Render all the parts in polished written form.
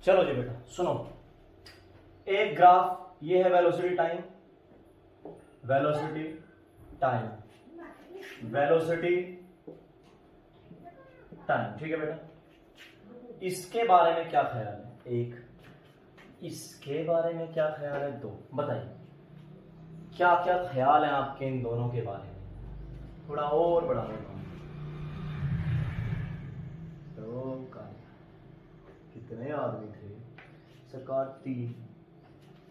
चलो जी बेटा सुनो, एक ग्राफ, ये है velocity time, velocity time, velocity time, ठीक है बेटा। इसके बारे में क्या ख्याल है? एक, इसके बारे में क्या ख्याल है? दो। बताइए क्या क्या ख्याल है आपके इन दोनों के बारे में? थोड़ा और बढ़ा देता हूं। तो कितने आदमी थे सरकार? तीन।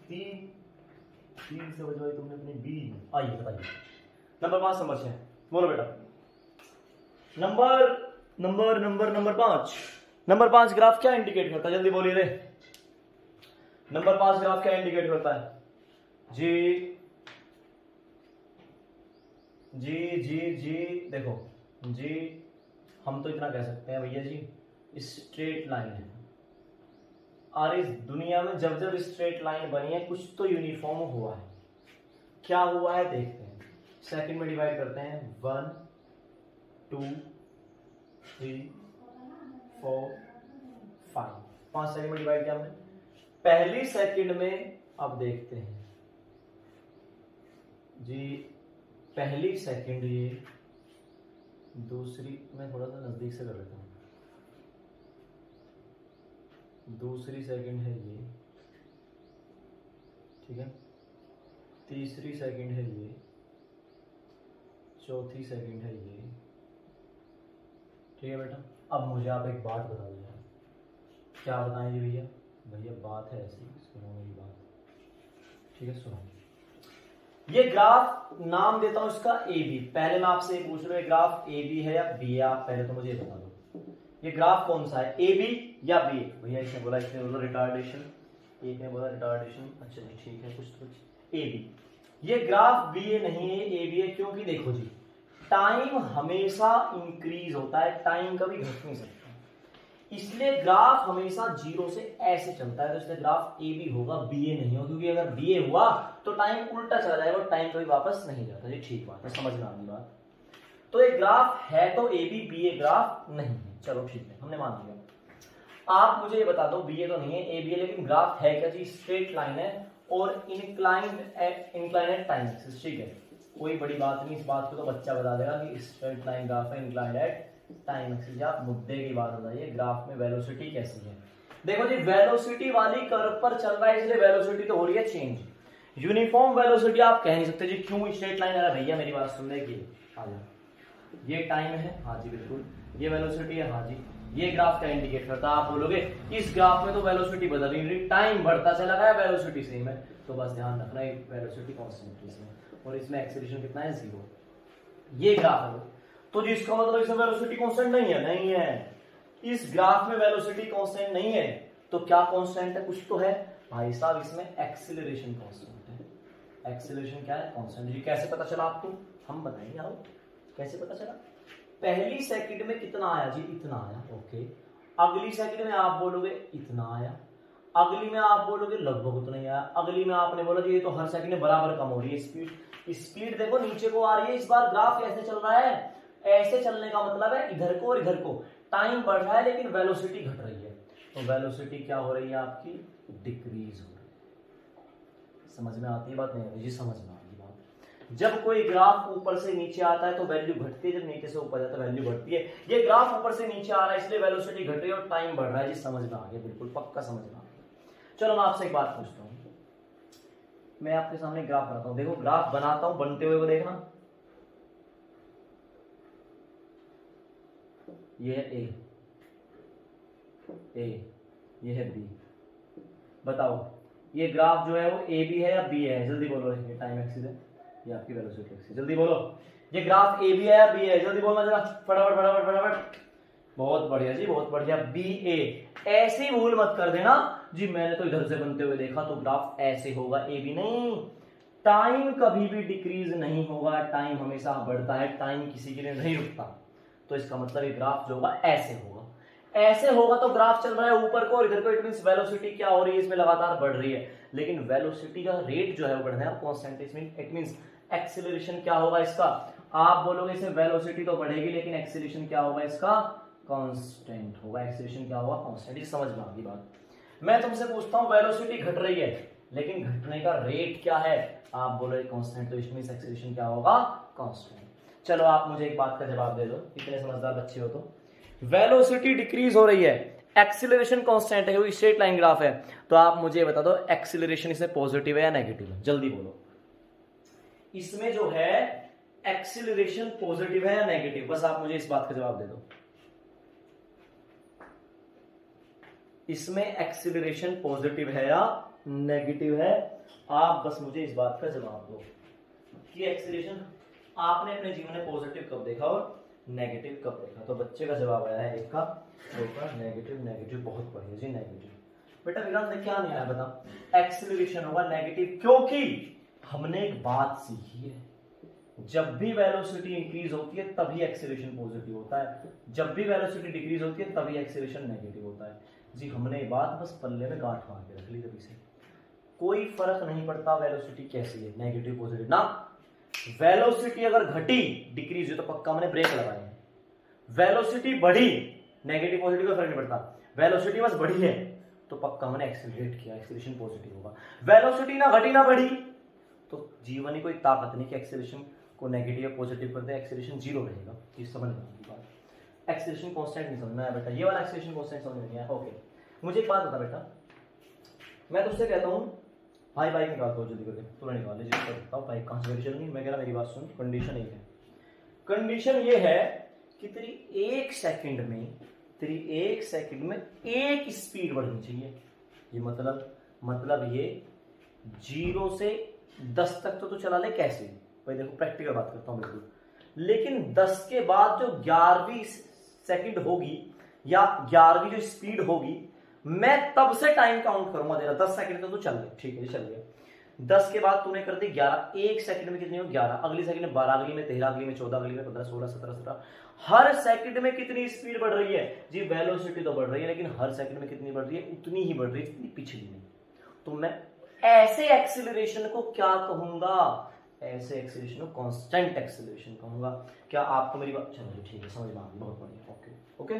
तीन तीन से बजवाई तुमने अपनी बीवी। आइए बताइए। नंबर 5, नंबर 6, बोलो बेटा। Number number number number 5, number 5 graph क्या इंडिकेट करता है? जल्दी बोलिए रे। नंबर 5 ग्राफ क्या इंडिकेट करता है? जी जी जी जी देखो जी, हम तो इतना कह सकते हैं भैया जी, स्ट्रेट लाइन है। और इस दुनिया में जब जब स्ट्रेट लाइन बनी है कुछ तो यूनिफॉर्म हुआ है। क्या हुआ है देखते हैं। सेकंड में डिवाइड करते हैं। 1 2 3 4 5, 5 सेकंड में डिवाइड किया हमने। पहली सेकंड में अब देखते हैं जी, पहली सेकंड ये, दूसरी मैं थोड़ा सा नजदीक से कर लेता हूं। दूसरी सेकंड है ये, ठीक है। तीसरी सेकंड है ये, चौथी सेकंड है ये, ठीक है बेटा। अब मुझे आप एक बात बता दो यार। क्या बताएं जी भैया? भैया बात है ऐसी, सुनो मेरी बात, ठीक है। सुनो, ये ग्राफ नाम देता हूं इसका ए बी। पहले मैं आपसे पूछ रहा हूं ये ग्राफ ए बी है या बी है? आप पहले तो मुझे बता दो ये ग्राफ कौन सा है, ए बी या बी ए? भैया इसने बोला रिटार्डेशन, एक ने बोला रिटार्डेशन। अच्छा जी ठीक है, कुछ ए बी। ये ग्राफ बी ए नहीं है, ए बी है। क्योंकि देखो जी, टाइम हमेशा इंक्रीज होता है, टाइम कभी घट नहीं सकता, इसलिए ग्राफ हमेशा 0 से ऐसे चलता है। तो इसलिए ग्राफ ए बी होगा, बी ए नहीं होगा। क्योंकि अगर बी ए हुआ तो टाइम उल्टा चला जाएगा और टाइम कभी वापस नहीं जाता। जी ठीक बात है, समझ में आ गई बात। तो एक ग्राफ है तो ए बी ए ग्राफ नहीं है। चलो ठीक है, हमने मान लिया। आप मुझे ये बता दो, बी ए तो नहीं है, ए बी है, लेकिन ग्राफ है क्या जी? स्ट्रेट लाइन है और इंक्लाइंड एट टाइम एक्सिस, ठीक है। कोई बड़ी बात नहीं, इस बात को तो बच्चा बता देगा कि स्ट्रेट लाइन ग्राफ है, इंक्लाइंड एट टाइम एक्सिस। आप मुद्दे की बात बताइए, ग्राफ में वेलोसिटी कैसी है? देखो जी, वेलोसिटी वाली कर्व पर चल रहा है, इसलिए वेलोसिटी तो हो रही है चेंज। यूनिफॉर्म वेलोसिटी आप कह नहीं सकते जी। क्यों? स्ट्रेट लाइन है भैया, मेरी बात सुनने की आ जाओ। ये टाइम है, हाँ जी बिल्कुल। ये वेलोसिटी है, हाँ जी। ये ग्राफ क्या इंडिकेट करता है? आप बोलोगे इस ग्राफ में तो वेलोसिटी बदल रही, टाइम बढ़ता चला गया, वेलोसिटी सेम है। तो बस ध्यान रखना, वेलोसिटी कांस्टेंट है इसमें, और इसमें एक्सीलरेशन कितना है? 0। ये ग्राफ है। तो जिसका मतलब इसमें वेलोसिटी कांस्टेंट नहीं है, नहीं है। इस ग्राफ में वेलोसिटी कांस्टेंट नहीं है, तो क्या कांस्टेंट है? कुछ तो है भाई साहब, इसमें एक्सीलरेशन कांस्टेंट है। एक्सीलरेशन क्या है? कांस्टेंट। ये कैसे पता चला आपको? हम बताएंगे आओ, कैसे पता चला। पहली सेकंड में कितना आया जी? इतना आया, ओके। अगली सेकंड में आप बोलोगे इतना आया, अगली में आप बोलोगे लगभग उतना ही आया, अगली में आपने बोला जी ये तो हर सेकंड में बराबर कम हो रही है स्पीड। स्पीड देखो नीचे को आ रही है, इस बार ग्राफ कैसे चल रहा है? ऐसे चलने का मतलब है इधर को और इधर को टाइम बढ़ रहा है, लेकिन वेलोसिटी घट रही है। तो वेलोसिटी क्या हो रही है आपकी? डिक्रीज हो रही है। समझ में आती है बात? नहीं जी, समझ में आती बात। जब कोई ग्राफ ऊपर से नीचे आता है तो वैल्यू घटती है, जब नीचे से ऊपर जाता है वैल्यू बढ़ती है। ये ग्राफ ऊपर से नीचे आ रहा है इसलिए वेलोसिटी घट रही है और टाइम बढ़ रहा है। जी समझ में आ गया, बिल्कुल पक्का समझ में आ गया। चलो मैं आपसे एक बात पूछता हूँ, मैं आपके सामने ग्राफ बनाता हूँ। देखो ग्राफ बनाता हूँ, बनते हुए को देखना। ये है ए, ये है बी। बताओ ये ग्राफ जो है वो ए बी है या बी है? जल्दी बोलो। ये टाइम एक्सिस है, ये आपकी वेलोसिटी एक्सिस। जल्दी बोलो, ये ग्राफ ए बी है या बी है? जल्दी बोलना जरा, फटाफट फटाफट फटाफट। बहुत बढ़िया जी, बहुत बढ़िया, बी ए। ऐसी भूल मत कर देना जी मैंने तो इधर से बनते हुए देखा तो ग्राफ ऐसे होगा, ए बी नहीं। टाइम कभी भी डिक्रीज नहीं होगा, टाइम हमेशा बढ़ता है, टाइम किसी के लिए नहीं रुकता। तो इसका मतलब ये ग्राफ जो होगा ऐसे होगा। ऐसे होगा तो ग्राफ चल रहा है ऊपर को और इधर को, इट मींस वेलोसिटी क्या हो रही है? इसमें लगातार बढ़ रही है। लेकिन वेलोसिटी का रेट जो है वो बढ़ रहा है कांस्टेंट, इट मींस एक्सीलरेशन क्या होगा इसका? आप बोलोगे इसमें वेलोसिटी तो बढ़ेगी लेकिन एक्सीलरेशन क्या होगा इसका? कांस्टेंट होगा। एक्सीलरेशन क्या होगा? कांस्टेंट। ये समझ में आ गई बात। मैं तुमसे पूछता हूं वेलोसिटी घट रही है लेकिन घटने का रेट क्या है, आप बोलो कांस्टेंट, तो इसमें एक्सेलरेशन क्या होगा, कांस्टेंट। चलो आप मुझे एक बात का जवाब दे दो, इतने समझदार बच्चे हो तो। वेलोसिटी डिक्रीज हो रही है, एक्सीलरेशन कांस्टेंट है क्योंकि स्ट्रेट लाइन ग्राफ है, तो आप मुझे बता दो एक्सीलरेशन इसमें पॉजिटिव है या नेगेटिव है, जल्दी बोलो। इसमें जो है एक्सीलरेशन पॉजिटिव है या नेगेटिव, बस आप मुझे इस बात का जवाब दे दो। इसमें एक्सीलरेशन पॉजिटिव है या नेगेटिव है, आप बस मुझे इस बात का जवाब दो कि एक्सीलरेशन आपने अपने जीवन में पॉजिटिव कब देखा और नेगेटिव कब देखा। तो बच्चे का जवाब आया है एक का, दो का, नेगेटिव। नेगेटिव बहुत बढ़िया जी, नेगेटिव। बेटा विराम में क्या नहीं आया बता, एक्सीलरेशन होगा नेगेटिव, क्योंकि हमने एक बात सीखी है, जब भी वेलोसिटी इंक्रीज होती है तभी एक्सीलरेशन पॉजिटिव होता है, जब भी वेलोसिटी डिक्रीज होती है तभी एक्सीलरेशन नेगेटिव होता है। जी हमने ये बात बस पल्ले में गांठ मार के रख ली कभी से, कोई फर्क नहीं पड़ता वेलोसिटी कैसी है, नेगेटिव पॉजिटिव ना। वेलोसिटी अगर घटी डिक्रीज हुई तो पक्का हमने ब्रेक लगाए हैं, वेलोसिटी बढ़ी नेगेटिव पॉजिटिव का फर्क नहीं पड़ता, वेलोसिटी बस बढ़ी है तो पक्का हमने एक्सीलरेट किया, एक्सीलरेशन पॉजिटिव होगा। वेलोसिटी ना घटी ना बढ़ी तो जीवन की कोई ताकत नहीं कि एक्सीलरेशन को नेगेटिव या पॉजिटिव कर दे, एक्सीलरेशन जीरो रहेगा। ये समझ में आती बात। एक्सीलरेशन कांस्टेंट नहीं समझ में आया बेटा, ये वाला एक्सीलरेशन कांस्टेंट समझ में नहीं आया। ओके मुझे एक बात बता बेटा, मैं तुझसे कहता हूं भाई बाइक निकाल दो जल्दी करके, तुरंत निकाल लीजिए, बताओ बाइक कहां से लेके चलनी। मैं कह रहा मेरी बात सुन, कंडीशन एक है, कंडीशन ये है कि तेरी एक सेकंड में एक स्पीड बढ़नी चाहिए। ये मतलब ये 0 से 10 तक तो तू चला ले कैसे भाई, देखो प्रैक्टिकल बात करता हूं बिल्कुल, लेकिन 10 के बाद जो 11वीं सेकंड होगी या 11वीं जो स्पीड होगी, मैं तब से टाइम काउंट करूंगा तेरा। 10 सेकंड तो तू चल ले, ठीक है चल गया। 10 के बाद तूने कर दी 11, एक सेकंड में कितनी हो 11, अगली सेकंड में 12, अगली में 13, अगली में 14, अगली में 15, 16, 17, 17। हर सेकंड में कितनी स्पीड बढ़ रही है जी, वेलोसिटी तो बढ़ रही है लेकिन हर सेकंड में कितनी बढ़ रही है, उतनी ही बढ़ रही है जितनी पिछली में। तो मैं ऐसे एक्सीलरेशन को क्या कहूंगा, ऐसे एक्सीलरेशन को कांस्टेंट एक्सीलरेशन कहूंगा। क्या आपको मेरी बात, चलो ठीक है समझ में आ गई, बहुत बढ़िया। ओके ओके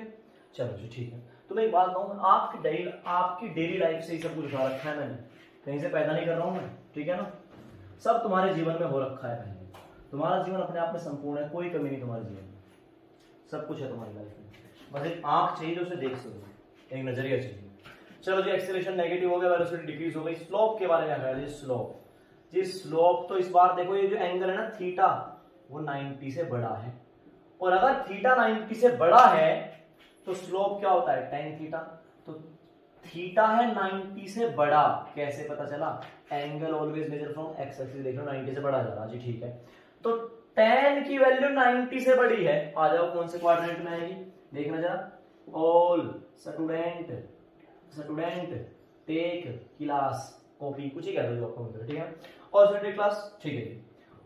चलो जी ठीक है। तो मैं एक बात कहूँ, आपकी डेली लाइफ से ही सब कुछ उठा रखा है मैंने, कहीं से पैदा नहीं कर रहा हूँ मैं, ठीक है ना। सब तुम्हारे जीवन में हो रखा है पहले, तुम्हारा जीवन अपने आप में संपूर्ण है, कोई कमी नहीं तुम्हारे जीवन में, सब कुछ है तुम्हारी लाइफ में, बस एक आंख चाहिए जो उसे देख सको, एक नजरिया चाहिए। चलो जी एक्सीलरेशन नेगेटिव हो गया, वेलोसिटी डिक्रीज हो गई। स्लोप के बारे में क्या है, स्लोप जी, स्लोप तो इस बार देखो ये जो एंगल है ना थीटा, वो 90 से बड़ा है, और अगर थीटा 90 से बड़ा है तो स्लोप क्या होता है tan थीटा। तो थीटा है 90 से बड़ा, कैसे पता चला, angle always measure from x axis, देख लो 90 से बड़ा जा रहा जी ठीक है। तो tan की वैल्यू 90 से बड़ी है, आ जाओ कौन से क्वाड्रेंट में आएगी, देखना जरा। All student take class copy, कुछ ही कह दो जो आपको मिल रहा है, ठीक है। और टेक क्लास, ठीक है।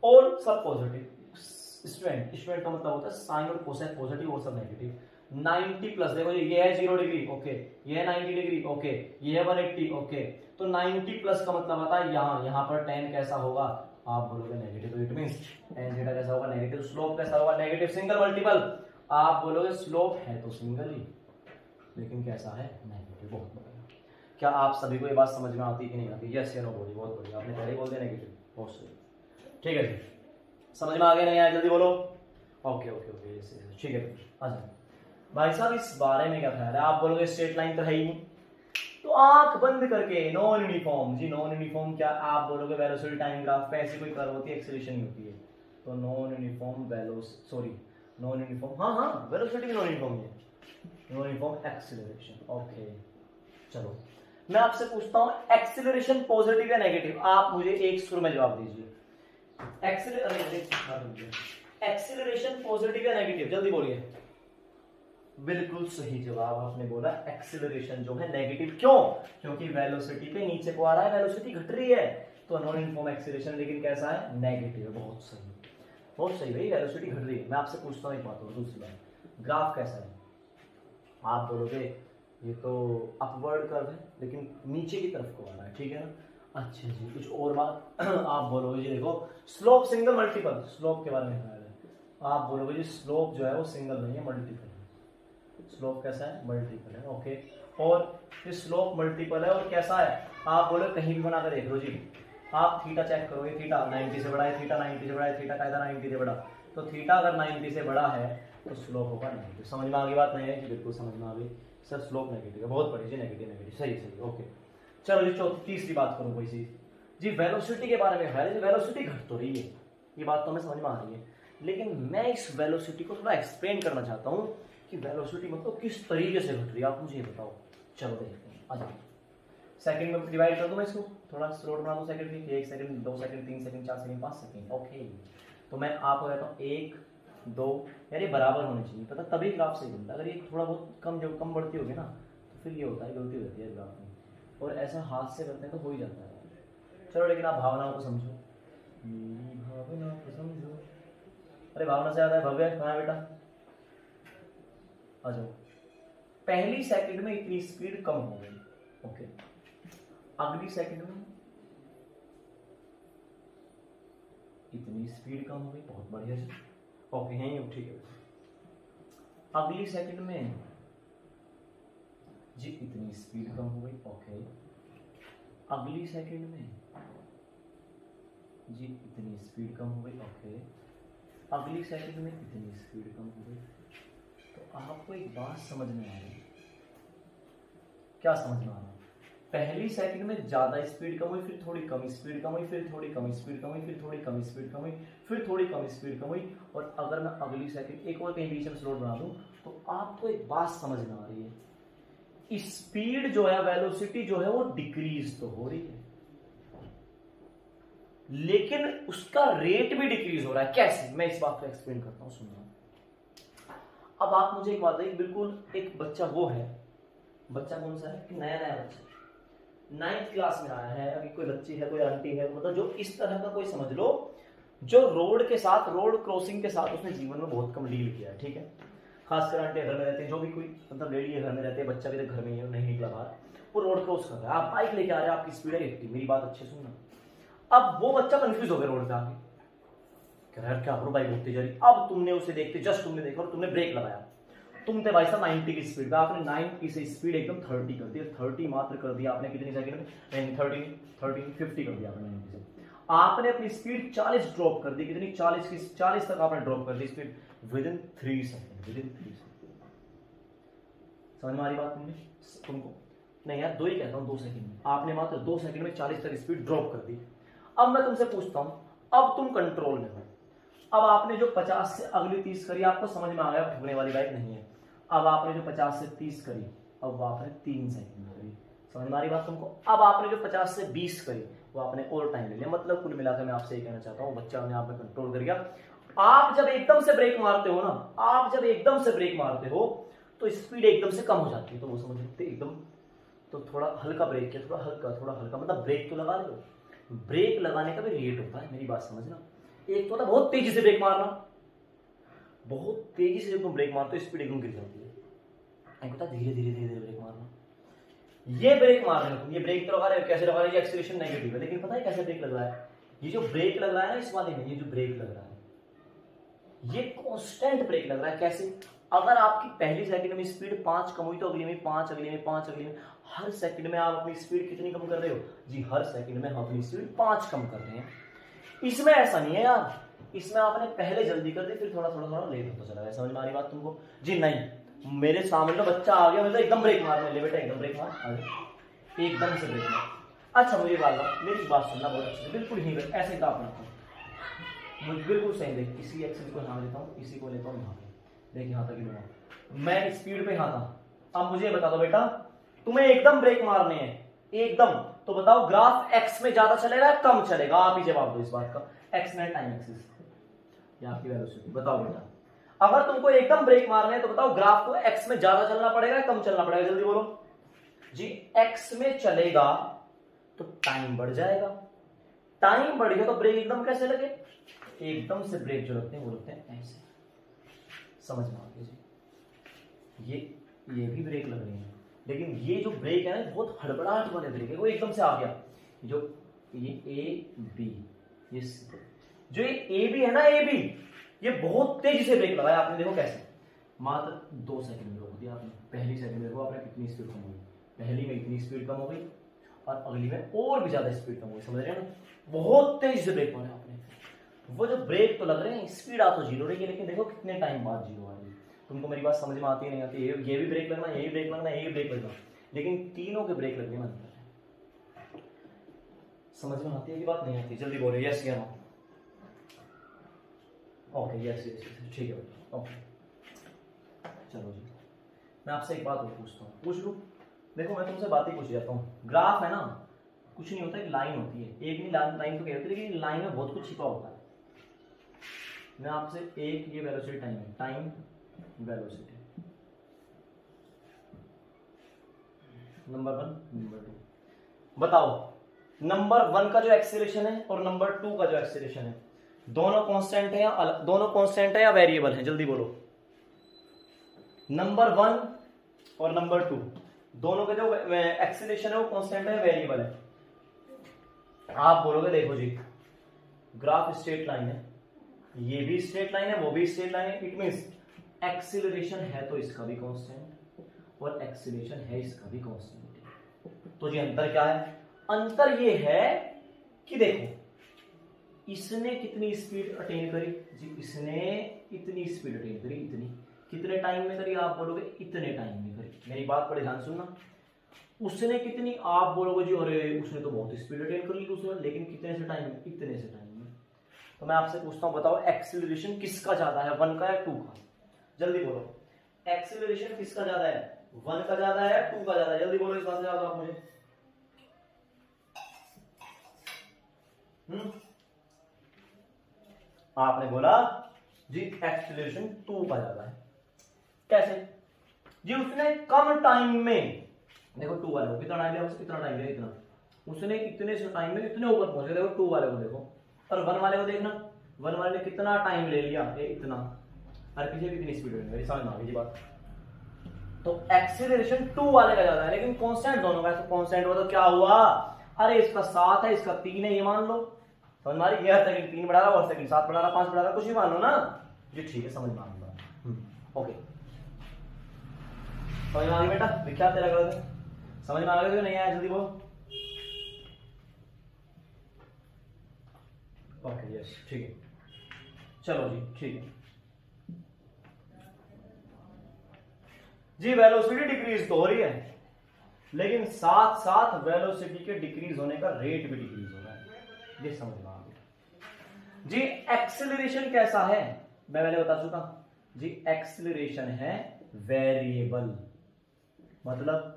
ऑल सब पॉजिटिव, स्टूडेंट का मतलब होता है साइन और कोसाइन पॉजिटिव और सब नेगेटिव। 90 प्लस, देखो ये है 0 डिग्री, ओके, ये है 90 डिग्री, ओके, ये है 180, ओके। तो 90 प्लस का मतलब आता है यहाँ पर tan कैसा होगा, आप बोलोगे negative, it means tan theta कैसा होगा नेगेटिव। स्लोप कैसा होगा नेगेटिव, सिंगल मल्टीपल, आप बोलोगे स्लोप है तो सिंगल ही लेकिन कैसा है नेगेटिव। बहुत बढ़िया, क्या आप सभी को ये बात समझ में आती है कि नहीं आती, यस या नो बोलिए, बहुत बढ़िया, आपने पहले ही बोल दिया नेगेटिव, बहुत सही, ठीक है जी। समझ में आ गया नहीं आया, जल्दी बोलो। ओके ओके ओके ठीक है, आ जाए भाई साहब। इस बारे में क्या ख्याल है, आप बोलोगे स्ट्रेट लाइन तो है ही नहीं, तो आंख बंद करके नॉन यूनिफॉर्म जी, नॉन यूनिफॉर्म क्या, आप बोलोगे वेलोसिटी टाइम ग्राफ पे ऐसी कोई कर्व होती है, एक्सीलरेशन नहीं होती है, तो नॉन यूनिफॉर्म नॉन यूनिफॉर्म, हाँ वेलोसिटी भी नॉन यूनिफॉर्म है, नॉन यूनिफॉर्म एक्सीलरेशन। ओके चलो मैं आपसे पूछता हूं एक्सीलरेशन पॉजिटिव या नेगेटिव, आप मुझे एक सुर में जवाब दीजिए। एक्सीलरेशन पॉजिटिव या नेगेटिव, जल्दी बोलिए। बिल्कुल सही जवाब आपने बोला, एक्सीलरेशन जो है नेगेटिव। क्यों, क्योंकि वेलोसिटी पे नीचे को आ रहा है, वेलोसिटी घट रही है, तो नॉन यूनिफॉर्म एक्सीलरेशन लेकिन कैसा है नेगेटिव। बहुत सही भाई, वेलोसिटी घट रही है। मैं आपसे पूछता हूं एक बात और, दूसरी बात, ग्राफ कैसा है, आप बोलोगे ये तो अपवर्ड कर्व है लेकिन नीचे की तरफ को आ रहा है, ठीक है ना। अच्छा जी, कुछ और बात आप बोलोगे जी, देखो स्लोप सिंगल मल्टीपल, स्लोप के बारे में ख्याल है, आप बोलोगे जी स्लोप जो है वो सिंगल नहीं है मल्टीपल है, स्लोप कैसा है मल्टीपल है, ओके। और ये स्लोप मल्टीपल है और कैसा है, आप बोलो कहीं भी बना कर देख लो जी, आप थीटा चेक करोगे, थीटा 90 से बड़ा है, थीटा 90 से बड़ा है, थीटा कायदा 90 से बड़ा, तो थीटा अगर 90 से बड़ा है तो स्लोप होगा नेगेटिव। समझ में आ गई बात? नहीं है जी, बिल्कुल समझ में आ गई सर, स्लोप नेगेटिव है, बहुत बढ़िया जी, नेगेटिव नेगेटिव, सही सही, ओके। चलो जी चौथी तीसरी बात करूँ कोई चीज जी, वेलोसिटी के बारे में है, वेलोसिटी घट तो रही है, ये बात तो हमें समझ में आ रही है, लेकिन मैं इस वेलोसिटी को थोड़ा एक्सप्लेन करना चाहता हूँ कि वेलोसिटी मतलब किस तरीके से घट रही है, आप मुझे ये बताओ। चलो देखते हैं, आ जाओ। सेकंड में डिवाइड कर दूं मैं इसको, थोड़ा स्लो बना दूं सेकंड की, 1 second 2 second 3 second 4 second 5 second, okay. तो मैं आपको कहता हूँ 1 2, यार ये बराबर होने चाहिए, पता तभी ग्राफ सही बनता है। अगर ये थोड़ा बहुत कम जो कम बढ़ती होगी ना तो फिर ये होता है, गलती हो जाती है ग्राफ में, और ऐसा हाथ से करते हैं तो हो ही जाता है। चलो लेकिन आप भावनाओं को समझो, मेरी भावना को समझो। अरे भावना से याद है, भव्य कहाँ है बेटा, आ जाओ। पहली सेकंड में इतनी स्पीड कम हो गई, ओके। अगली सेकंड में इतनी स्पीड कम हो गई, बहुत बढ़िया जी, ओके है, ठीक है। अगली सेकंड में जी इतनी स्पीड कम हो गई, ओके। अगली सेकंड में जी इतनी स्पीड कम हो गई, ओके। अगली सेकंड में इतनी स्पीड कम हो गई। तो आपको एक बात समझ में आ रही है, क्या समझ में आ रहा है? पहली सेकंड में ज्यादा स्पीड कम हुई, फिर थोड़ी कम स्पीड कम हुई, फिर थोड़ी कम स्पीड कम हुई, फिर थोड़ी कम स्पीड कम हुई, फिर थोड़ी कम स्पीड कम हुई, और अगर मैं अगली सेकंड एक और कहीं बीच में स्लोट बना दूं तो आपको एक बात समझ में आ रही है, स्पीड जो है, वेलोसिटी जो है वो डिक्रीज तो हो रही है, लेकिन उसका रेट भी डिक्रीज हो रहा है। कैसे? मैं इस बात को एक्सप्लेन करता हूं, सुनना। अब आप मुझे एक बात बताइए, बिल्कुल एक बच्चा वो है, बच्चा कौन सा है कि नया नया बच्चा 9th क्लास में आया है, अभी कोई बच्ची है, कोई आंटी है, मतलब जो इस तरह का कोई समझ लो, जो रोड के साथ, रोड क्रॉसिंग के साथ उसने जीवन में बहुत कम डील किया है, ठीक है। खासकर आंटी घर में रहते हैं, जो भी कोई मतलब लेडी है घर में रहते हैं, बच्चा भी तो घर में ही है, नहीं निकला बाहर, वो रोड क्रॉस कर रहा है, आप बाइक लेके आ रहे हैं, आपकी स्पीड है 80, मेरी बात अच्छे सुनना। अब वो बच्चा कंफ्यूज हो गया रोड पे आके, कह रहा है क्या करूं, बाइक होती जा रही। अब तुमने उसे देखते, जस्ट तुमने देखा और तुमने ब्रेक लगाया, तुम थे भाई साहब 90 की स्पीड पे, आपने 90 से स्पीड एकदम 30 कर दी, 30 मात्र कर दिया आपने, कितनी सेकंड में? नहीं 30 50 कर दिया आपने 90 से। आपने अपनी स्पीड 40 ड्रॉप कर दी, कितनी? 40 तक आपने ड्रॉप कर दी स्पीड विद इन 3 सेकंड, विद इन 3 सेकंड। समझ में आ रही बात तुमको? नहीं यार, 2 ही कहता हूं, 2 सेकंड में आपने मात्र 2 सेकंड में 40 तक स्पीड ड्रॉप कर दी। अब मैं तुमसे पूछता हूं, अब तुम कंट्रोल में हो, अब आपने जो 50 से अगली 30 करी, आपको समझ में आ गया ठुकने वाली बाइक नहीं है। अब आपने जो 50 से 30 करी, अब आपने 3 सेकंड में करी, समझ में आ रही बात तुमको? अब आपने जो 50 से 20 करी, वो आपने और टाइम ले लिया। मतलब कुल मिलाकर मैं आपसे ये कहना चाहता हूँ, बच्चा अपने आप में कंट्रोल कर गया। आप जब एकदम से ब्रेक मारते हो ना, आप जब एकदम से ब्रेक मारते हो तो स्पीड एकदम से कम हो जाती है, तो वो समझ सकते एकदम, तो थोड़ा हल्का ब्रेक किया, थोड़ा हल्का, मतलब ब्रेक तो लगा रहे हो, ब्रेक लगाने का भी रेट होता है, मेरी बात समझना। एक तो होता है बहुत तेजी से ब्रेक मारना, बहुत तेजी से जब तुम ब्रेक मारते हो स्पीड एकदम गिर जाती है। एक होता है धीरे धीरे ब्रेक मारना। ये ब्रेक मार रहे हो तुम, ये ब्रेक तो लगा रहे हो, कैसे लगा रहे हो? ये एक्सीलरेशन नेगेटिव है, लेकिन पता है कैसे ब्रेक लग रहा है? ये जो ब्रेक लग रहा है ना इस वाले में, ये जो ब्रेक लग रहा है ये कांस्टेंट ब्रेक लग रहा है। कैसे? अगर आपकी पहली सेकंड में स्पीड 5 कम हुई तो अगली में 5, अगली में 5, अगली में, हर सेकंड में आप अपनी स्पीड कितनी कम कर रहे हो जी? हर सेकंड में हम अपनी स्पीड 5 कम कर रहे हैं। इसमें ऐसा नहीं है यार, इसमें आपने पहले जल्दी कर दी, फिर थोड़ा लेट होता चला गया। समझ में आ रही बात तुमको जी? नहीं, मेरे सामने बच्चा आ गया, मतलब एकदम ब्रेक मार, ले बेटा एकदम ब्रेक मार, एकदम से ब्रेक मार। अच्छा मुझे मेरी बात सुनना बहुत अच्छे से, बिल्कुल ही ऐसे काम करता हूँ, मुझे बिल्कुल सही देख, इसी एक्सिस को यहाँ लेता हूँ, इसी को लेता हूँ यहाँ पे, देख यहाँ तक ही लूंगा मैं, स्पीड पे यहाँ था। अब मुझे बता दो बेटा, तुम्हें एकदम ब्रेक मारने हैं, एकदम, तो बताओ ग्राफ एक्स में ज्यादा चलेगा कम चलेगा? आप ही जवाब दो इस बात का। एक्स में टाइम एक्सिस, ये आपकी वेलोसिटी, बताओ बेटा। अगर तुमको एकदम ब्रेक मारने हैं तो बताओ ग्राफ को एक्स में ज्यादा चलना पड़ेगा कम चलना पड़ेगा? जल्दी बोलो जी। एक्स में चलेगा तो टाइम बढ़ जाएगा, टाइम बढ़ गया तो ब्रेक एकदम कैसे लगे? एकदम से ब्रेक जो लगते हैं वो लगते हैं ऐसे, समझ में आ गया जी? ये भी ब्रेक लग रही है, लेकिन ये जो ब्रेक है ना बहुत हड़बड़ाहट वाले ब्रेक है, वो एकदम से आ गया। जो ये ए बी, ये जो ये ए बी है ना, ए बी, ये बहुत तेजी से ब्रेक लगाया आपने, देखो कैसे, मात्र 2 सेकंड में रोक दिया आपने। पहली सेकंड में देखो आपने कितनी स्पीड कम हुई, पहली में इतनी स्पीड कम हो गई और अगली में और भी ज्यादा स्पीड कम हो गई, समझ रहे हैं ना? बहुत तेज से ब्रेक मारा आपने, वो जो ब्रेक तो लग रहे हैं स्पीड आ तो जीरो रही है, लेकिन देखो कितने टाइम बाद जीरो आ रही है। तुमको मेरी बात समझ में आती है नहीं आती? ये भी ब्रेक लगना, ये भी ब्रेक लगना, ये भी ब्रेक लगना, लेकिन तीनों के ब्रेक लगने में अंतर है। समझ में आती है कि बात नहीं आती? जल्दी बोलो यस या नो। ओके यस यस ठीक है ओके। चलो जी, मैं आपसे एक बात और पूछता हूँ, पूछ लूँ? देखो मैं तुमसे बात ही पूछ जाता हूँ। ग्राफ है ना, कुछ नहीं होता, एक लाइन होती है, एक नहीं लाइन तो क्या होती है, लेकिन लाइन में बहुत कुछ छिपा होता है। मैं आपसे एक ये वेलोसिटी टाइम है, टाइम वेलोसिटी नंबर 1 नंबर 2, बताओ नंबर 1 का जो एक्सीलरेशन है और नंबर 2 का जो एक्सीलरेशन है, दोनों कांस्टेंट है या अलग, दोनों कांस्टेंट है या वेरिएबल है? जल्दी बोलो। नंबर 1 और नंबर 2 दोनों का जो एक्सीलरेशन है वो कांस्टेंट है या वेरिएबल है? आप बोलोगे देखो जी ग्राफ स्ट्रेट लाइन है, ये भी स्ट्रेट लाइन है, वो भी स्ट्रेट लाइन है, इट मींस एक्सीलरेशन है तो इसका भी कांस्टेंट और एक्सीलरेशन है इसका भी कांस्टेंट। तो जी अंतर क्या है? अंतर ये है कि देखो इसने कितनी स्पीड अटेन करी जी, इसने इतनी स्पीड अटेन करी, इतनी कितने टाइम में करी? आप बोलोगे इतने टाइम में करी। मेरी बात बड़े ध्यान सुनना। उसने कितनी? आप बोलोगे जी अरे उसने तो बहुत स्पीड अटेन कर ली दूसरा, लेकिन कितने से टाइम में? इतने से टाइम में। तो मैं आपसे पूछता हूं बताओ एक्सीलरेशन किसका ज्यादा है, 1 का या 2 का? जल्दी बोलो एक्सीलरेशन किसका ज्यादा है, 1 का ज्यादा है या 2 का ज्यादा है? जल्दी बोलो इस बात से ज्यादा आप मुझे। आपने बोला जी एक्सीलरेशन 2 का ज्यादा है। कैसे जी? उसने कम टाइम में, देखो 2 वाले को कितना टाइम लिया, उसने कितना टाइम लिया, इतना, उसने इतने से टाइम में इतने ऊपर पहुंचे। देखो 2 वाले को देखो, और 1 वाले को देखना, 1 वाले ने कितना टाइम ले लिया, ये इतना, और पीछे कितनी स्पीड है, मेरी समझ में आ गई बात। तो एक्सीलरेशन 2 वाले का ज्यादा है, लेकिन कांस्टेंट दोनों का, तो कांस्टेंट हो तो क्या हुआ? अरे इसका 7 है, इसका 3 है, ये मान लो। समझ में आ रही? यह सेकंड 3 बढ़ा रहा और सेकंड 7 बढ़ा रहा, 5 बढ़ा रहा, कुछ भी मान लो ना जी। ठीक है, समझ में आ गई। ओके, समझ में आ गई बेटा? विख्यात तेरा गलत है, समझ में आ गया? नहीं आया? जल्दी बोल। ओके यस ठीक है, चलो जी ठीक है जी। वेलोसिटी डिक्रीज तो हो रही है, लेकिन साथ साथ वेलोसिटी के डिक्रीज होने का रेट भी डिक्रीज हो रहा है, ये समझ में आ गया जी। एक्सेलरेशन कैसा है मैं पहले बता चुका जी, एक्सेलरेशन है वेरिएबल, मतलब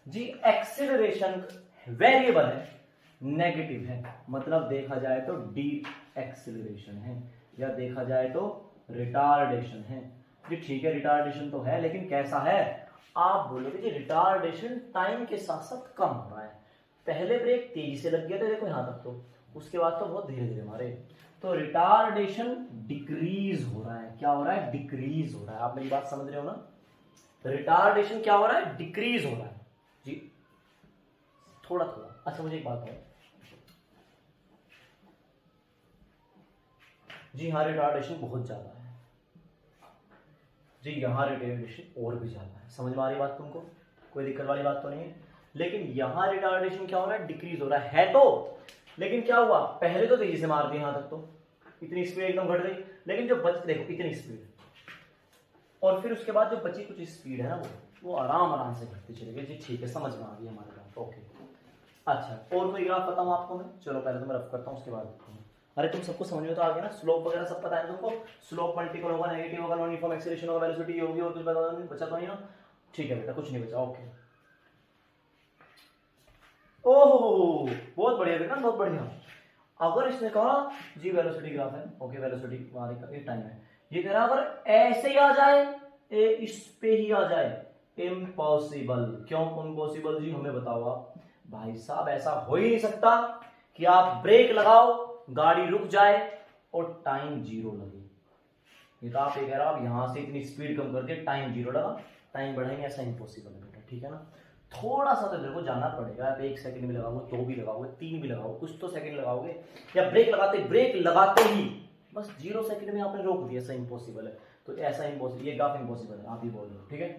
जी एक्सेलरेशन वेरिएबल है, नेगेटिव है, मतलब देखा जाए तो डी एक्सेलरेशन है, या देखा जाए तो रिटार्डेशन है जी। ठीक है रिटार्डेशन तो है, लेकिन कैसा है? आप बोलोगे जी रिटार्डेशन टाइम के साथ साथ कम हो रहा है। पहले ब्रेक तेजी से लग गया था, देखो यहां तक, तो उसके बाद तो बहुत धीरे धीरे मारे, तो रिटार्डेशन डिक्रीज हो रहा है। क्या हो रहा है? डिक्रीज हो रहा है। आप मेरी बात समझ रहे हो ना? रिटार्डेशन क्या हो रहा है? डिक्रीज हो रहा है जी, थोड़ा थोड़ा। अच्छा मुझे एक बात है जी, हाँ रिटार्डेशन बहुत ज्यादा है जी, यहाँ रिटार्डेशन और भी ज्यादा है। समझ में आ रही बात तुमको? कोई दिक्कत वाली बात तो नहीं है? लेकिन यहाँ रिटार्डेशन क्या हो रहा है? डिक्रीज हो रहा है तो, लेकिन क्या हुआ? पहले तो तेजी से मार दी यहां तक, तो इतनी स्पीड एकदम घट गई, लेकिन जो बच, देखो इतनी स्पीड, और फिर उसके बाद जो बची कुछ स्पीड है ना, वो आराम आराम से घटती चली गई जी। ठीक है, समझ में आ गई हमारे बात। ओके अच्छा, और कोई ग्राफ बताऊं आपको मैं? चलो पहले तो मैं रफ करता हूं, उसके बाद अरे तुम सबको समझ में तो आ गया ना? स्लोप वगैरह सब पता है तुमको? स्लोप मल्टीपल होगा, नेगेटिव होगा, नॉन यूनिफॉर्म एक्सेलरेशन होगा, वेलोसिटी होगी, और कुछ बचा तो नहीं ना? ठीक है बेटा, कुछ नहीं बचा। ओके, ओहो बहुत बढ़िया बेटा, बहुत बढ़िया। अगर इसने कहा जी वेलोसिटी ग्राफ है, ओके वेलोसिटी ये टाइम है, ये कह रहा अगर ऐसे ही आ जाए, इस पे ही आ जाए, इम्पॉसिबल। क्यों इम्पॉसिबल जी? हमें बताओ आप। भाई साहब ऐसा हो ही नहीं सकता कि आप ब्रेक लगाओ, गाड़ी रुक जाए और टाइम 0 लगे। ये तो आप ये कह रहे हो आप यहां से इतनी स्पीड कम करके टाइम 0 लगा, टाइम बढ़ाएंगे, ऐसा इम्पॉसिबल है बेटा। ठीक है ना? थोड़ा सा तो इधर को जाना पड़ेगा। आप 1 सेकंड भी लगाओगे, 2 भी लगाओगे, 3 भी लगाओगे, कुछ तो सेकंड लगाओगे, या ब्रेक लगाते ही बस 0 सेकंड में आपने रोक दिया, ऐसा इम्पॉसिबल है। तो ऐसा इम्पॉसिबल, ये ग्राफ इम्पॉसिबल है, आप ही बोल रहे हो। ठीक है,